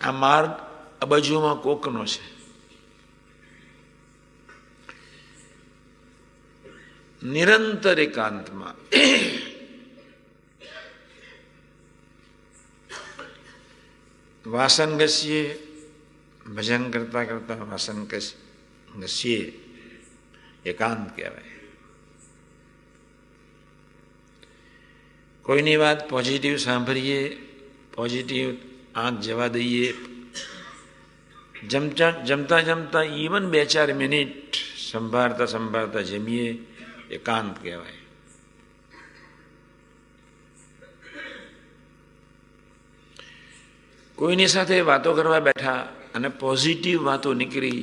આ માર્ગ આ બાજુમાં કોકનો છે. નિરંતર એકાંતમાં વાસન ઘસીએ, ભજન કરતા કરતા વાસન ઘસીએ, એકાંત કહેવાય. કોઈની વાત પોઝિટિવ સાંભળીએ, પોઝિટિવ આંખ જવા દઈએ, જમતા જમતા ઇવન 2-4 મિનિટ સંભાળતા સંભાળતા જમીએ, એકાંત કહેવાય. કોઈની સાથે વાતો કરવા બેઠા અને પોઝિટિવ વાતો નીકળી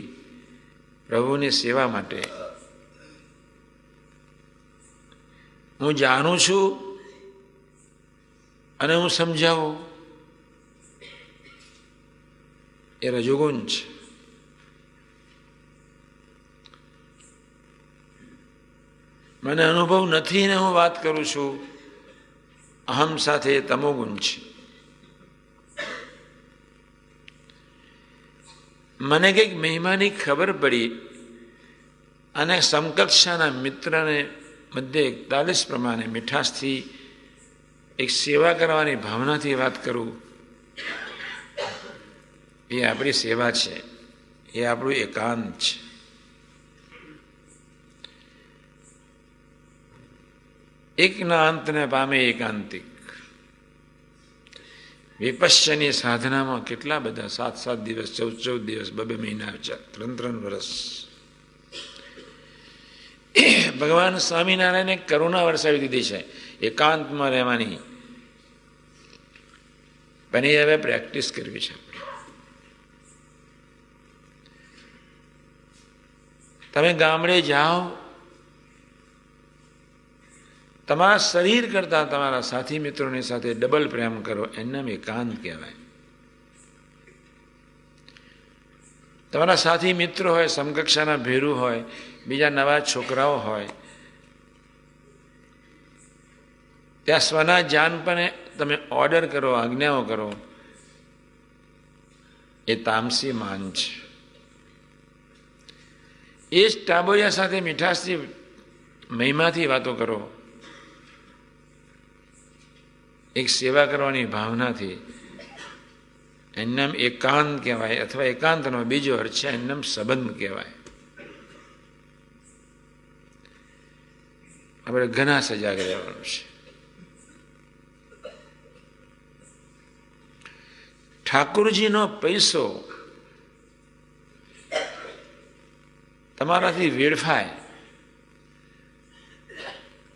પ્રભુની સેવા માટે. હું જાણું છું અને હું સમજાવું, એ રજોગુણ છે. મને અનુભવ નથી ને હું વાત કરું છું, અહમ સાથે તમોગુણ છે. મને કંઈક મહિમાની ખબર પડી અને સમકક્ષાના મિત્રને મધ્ય 41 પ્રમાણે મીઠાશથી એક સેવા કરવાની ભાવનાથી વાત કરું, એ આપણી સેવા છે, એ આપણું એકાંત છે. એકના અંતને પામે એકાંતિક. વિપશ્યની સાધનામાં કેટલા બધા 7-7 દિવસ, 14-14 દિવસ, 2-2 મહિના, 3-3 વર્ષ. ભગવાન સ્વામિનારાયણે કરુણા વરસાવી દીધી છે એકાંતમાં રહેવાની. પણ એ હવે પ્રેક્ટિસ કરવી છે. તમે ગામડે જાઓ, તમારા શરીર કરતા તમારા સાથી મિત્રોની સાથે ડબલ પ્રેમ કરો, એનામ એકાંત કહેવાય. તમારા સાથી મિત્રો હોય, સમકક્ષાના ભેરું હોય, બીજા નવા છોકરાઓ હોય, ત્યાં સ્વના જાન પણ તમે ઓર્ડર કરો, આજ્ઞાઓ કરો, એ તામસી માન છે. એ જ ટાબોયા સાથે મીઠાશથી મહિમાથી વાતો કરો, એક સેવા કરવાની ભાવનાથી, એનું નામ એકાંત કહેવાય. અથવા એકાંતનો બીજો અર્થ છે, એનું નામ સંબંધ કહેવાય. આપણે ઘણા સજાગ રહેવાનું છે. ઠાકોરજીનો પૈસો તમારાથી વેડફાય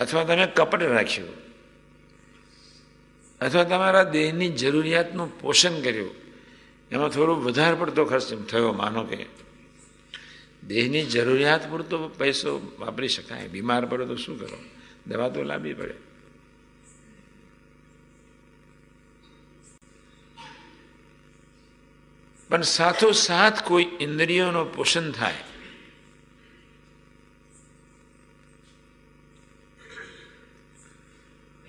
અથવા તમે કપટ રાખ્યું અથવા તમારા દેહની જરૂરિયાતનું પોષણ કર્યું, એમાં થોડો વધારે પડતો ખર્ચ થયો, માનો કે દેહની જરૂરિયાત પૂરતો પૈસો વાપરી શકાય. બીમાર પડો તો શું કરો? દવા તો લાવવી પડે. પણ સાથોસાથ કોઈ ઇન્દ્રિયોનો પોષણ થાય,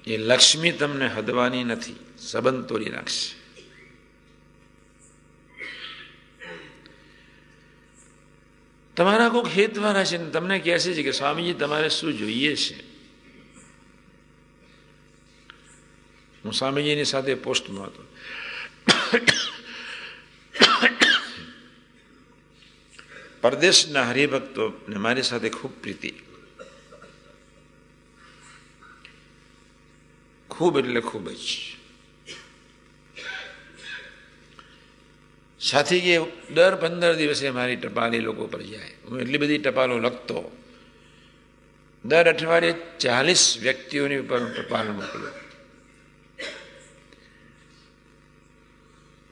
એ લક્ષ્મી તમને હદવાની નથી, સંબંધ તોડી નાખશે. તમારા કોઈક હેતવાળા છે ને તમને કહે છે કે સ્વામીજી તમારે શું જોઈએ છે. હું સ્વામીજીની સાથે પોસ્ટમાં હતો. પરદેશના હરિભક્તો ને મારી સાથે ખૂબ પ્રીતિ, ખૂબ એટલે ખૂબ જ. સાથી કે દર 15 દિવસે મારી ટપાલ એ લોકો પર જાય. હું એટલી બધી ટપાલો લખતો, દર અઠવાડિયે 40 વ્યક્તિઓની ઉપર ટપાલ મોકલું.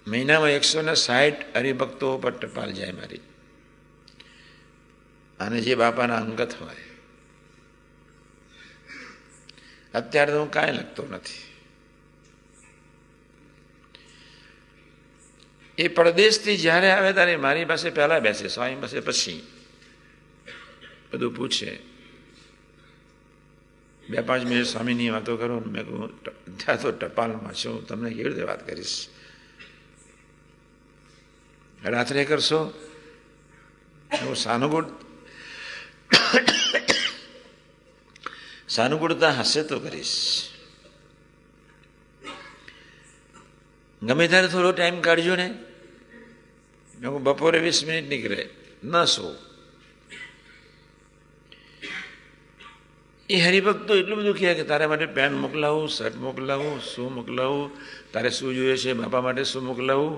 મહિનામાં 160 હરિભક્તો પર ટપાલ જાય મારી. અને જે બાપાના અંગત હોય. અત્યારે તો હું કાંઈ લખતો નથી. એ પરદેશથી જ્યારે આવે ત્યારે મારી પાસે પહેલા બેસે, સ્વામી પાસે પછી બધું પૂછે. 2-5 મિનિટ સ્વામીની વાતો કરો. મેં કહું ત્યાં તો ટપાલમાં છું, તમને કેવી રીતે વાત કરીશ? રાત્રે કરશો, હું સાનુકૂળતા હશે તો કરીશ. ગમે ત્યારે થોડો ટાઈમ કાઢજો ને. બપોરે 20 મિનિટ નીકળે ન સો. એ હરિભક્તો એટલું બધું કહે કે તારા માટે પેન મોકલાવું, શર્ટ મોકલાવું, શું મોકલાવું, તારે શું જોઈએ છે, બાપા માટે શું મોકલાવું.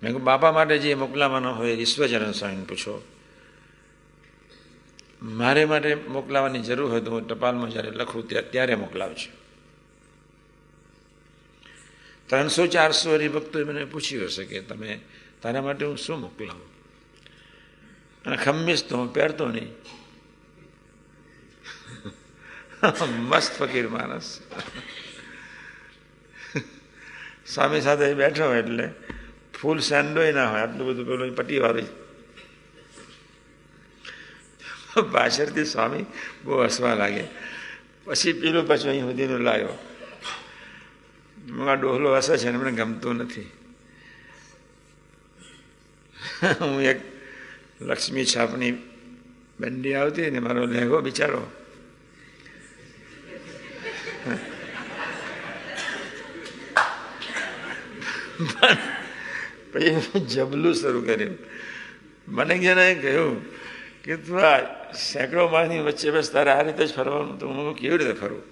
મેં કહું બાપા માટે જે મોકલાવાનો હોય ઈશ્વરચરણ સ્વામીને પૂછો. મારે માટે મોકલાવાની જરૂર હોય તો હું ટપાલમાં જ્યારે લખું ત્યારે મોકલાવું છું. 300-400 હરિભક્તોએ મને પૂછ્યું હશે કે તમે તારા માટે હું શું મોકલાવું. અને ખમીસ તો હું પહેરતો નહીં. મસ્ત ફકીર માણસ. સ્વામી સાથે બેઠો એટલે ફૂલ સેન્ડોય ના હોય, આટલું બધું પેલું પટ્ટીવાળું. પાછળથી સ્વામી બહુ હસવા લાગે. પછી પેલું પાછું અહીં સુધીનું લાવ્યો. આ ડોહલો હસે છે ને મને ગમતું નથી. હું એક લક્ષ્મી છાપની બંડી આવતી ને મારો લેઘો બિચારો પછી જબલું શરૂ કર્યું. મને જણાએ કહ્યું કે તું આ સેંકડો માળની વચ્ચે બસ તારે આ રીતે જ ફરવાનું. તો હું કેવી રીતે ફરું?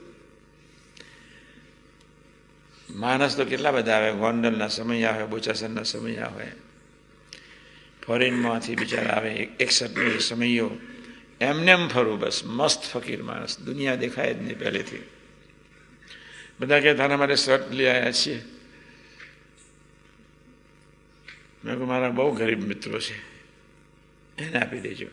માણસ તો કેટલા બધા આવે, ગોંડલના સમય આવે, બોચાસરના સમય આવે, ફોરેનમાંથી બિચારા આવે, 61 સમયો. એમને એમ ફરું બસ. મસ્ત ફકીર માણસ, દુનિયા દેખાય જ નહીં પહેલેથી. બધા કે તારા માટે શર્ટ લઈ આવ્યા છીએ. મેં કહું મારા બહુ ગરીબ મિત્રો છે, એને આપી દેજો.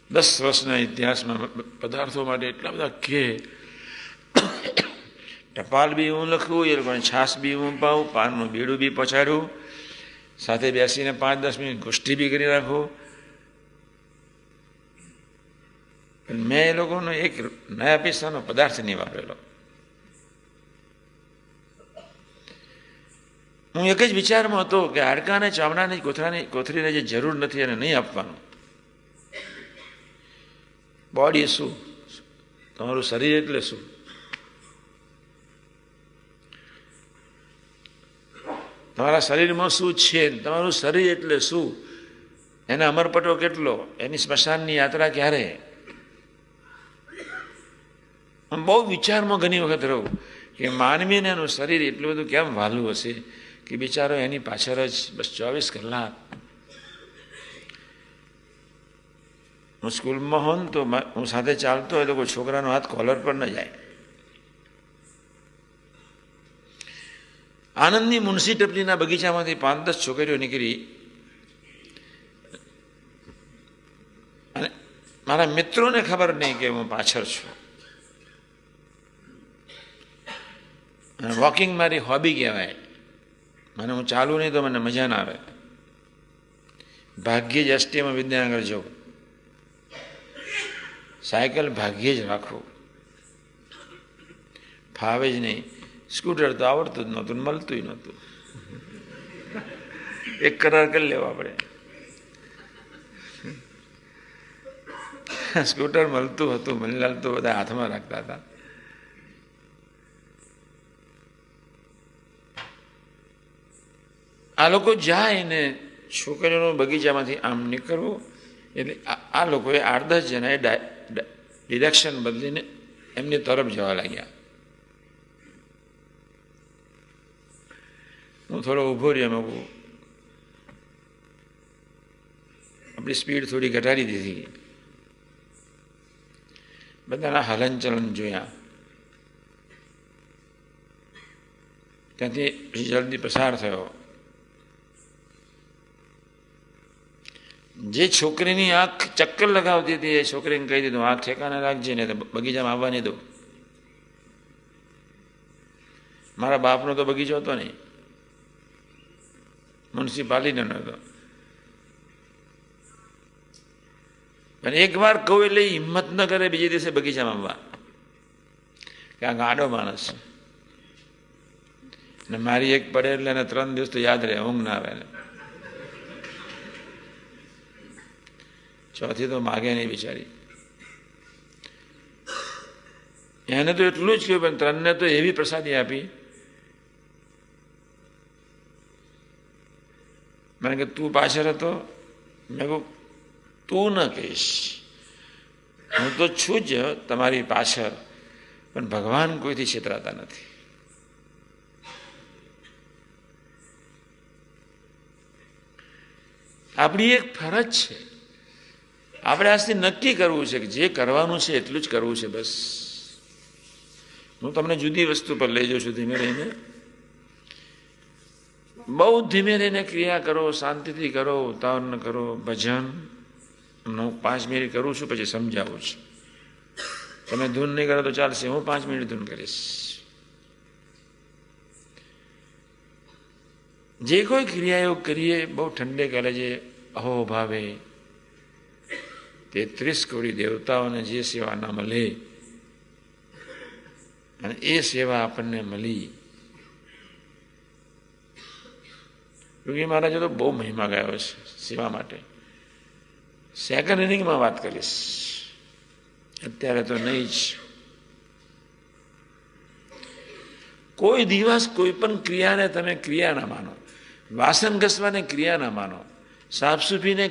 10 વર્ષના ઇતિહાસમાં પદાર્થો માટે એટલા બધા કે ટપાલ બી હું લખું, એ લોકોને છાસ બી હું પાઉં, પાનનું બીડું બી પહોંચાડું, સાથે બેસીને 5-10 મિનિટ ગોષ્ઠી બી કરી રાખું. મેં એ લોકોનો એક નયા પૈસાનો પદાર્થ નહીં વાપરેલો. હું એક જ વિચારમાં હતો કે હાડકાને, ચામડાની, કોથળીને જે જરૂર નથી એને નહીં આપવાનું. બોડી શું? તમારું શરીર એટલે શું? તમારા શરીરમાં શું છે? તમારું શરીર એટલે શું? એના અમરપટો કેટલો? એની સ્મશાનની યાત્રા ક્યારે? બહુ વિચારમાં ઘણી વખત રહું કે માનવીને એનું શરીર એટલું બધું કેમ વહાલું હશે કે બિચારો એની પાછળ જ બસ 24 કલાક. હું સ્કૂલમાં હોઉં તો હું સાથે ચાલતો હોય તો કોઈ છોકરાનો હાથ કોલર પર ન જાય. આનંદની મુનશી ટપલીના બગીચામાંથી 5-10 છોકરીઓ નીકળી અને મારા મિત્રોને ખબર નહીં કે હું પાછળ છું. વોકિંગ મારી હોબી કહેવાય. મને હું ચાલુ નહીં તો મને મજા ના આવે. ભાગ્યે જ એસટીમાં વિદ્યાનગર જવું, સાયકલ ભાગ્યે જ રાખવું, ફાવે જ નહીં. સ્કૂટર તો આવડતું જ નહોતું, મળતું નહોતું. 1 કરાર કરી લેવા પડે. સ્કૂટર મળતું હતું, મનીલાલ તો બધા હાથમાં રાખતા હતા. આ લોકો જાય ને છોકરીઓનો બગીચામાંથી આમ નીકળવું એટલે આ લોકોએ 8-10 જણાએ ડિરેક્શન બદલીને એમની તરફ જવા લાગ્યા. હું થોડો ઊભો રહ્યો. મેં આપણી સ્પીડ થોડી ઘટાડી દીધી. બધાના હલનચલન જોયા. ત્યાંથી પછી જલ્દી પસાર થયો. જે છોકરીની આંખ ચક્કર લગાવતી હતી એ છોકરીને કહી દીધું આંખ ઠેકાને રાખજે ને તો બગીચામાં આવવા નહીં દઉં. મારા બાપનો તો બગીચો હતો નહીં, મ્યુનિસિપાલિટીનો નહોતો. પણ એકવાર કહું એટલે હિંમત ન કરે બીજે દિવસે બગીચામાં આવવા કે આ ગાડો માણસ છે. ને મારી એક પડે એટલે એને 3 દિવસ તો યાદ રહે, ઊંઘ ના આવે ને. ચોથી તો માગે નહીં બિચારી. એને તો એટલું જ કહ્યું, પણ 3ને તો એવી પ્રસાદી આપી. મને કે તું પાછળ હતો? મેં કહું તું ન કહીશ, હું તો છું જ તમારી પાછળ, પણ ભગવાન કોઈથી છેતરાતા નથી. આપણી એક ફરજ છે, આપણે આજથી નક્કી કરવું છે કે જે કરવાનું છે એટલું જ કરવું છે બસ. હું તમને જુદી વસ્તુ પર લઈ જાઉં છું. ધીમે રહીને, બહુ ધીમે રહીને ક્રિયા કરો, શાંતિથી કરો, ઉતાવળ ન કરો. ભજન હું 5 મિનિટ કરું છું, પછી સમજાવું છું. તમે ધૂન નહીં કરો તો ચાલશે, હું 5 મિનિટ ધૂન કરીશ. જે કોઈ ક્રિયાઓ કરીએ બહુ ઠંડે કરે છે. અહો ભાવે 33 કોટી દેવતાઓને જે સેવા ના મળે, અને એ સેવા આપણને મળી. યોગી મહારાજે તો બહુ મહિમા ગાયો છે સેવા માટે. સેકન્ડ ઇનિંગમાં વાત કરીશ, અત્યારે તો નહીં જ. કોઈ દિવસ કોઈ પણ ક્રિયાને તમે ક્રિયા ના માનો. વાસણ ઘસવાને ક્રિયા ના માનો. સાફ સૂફીને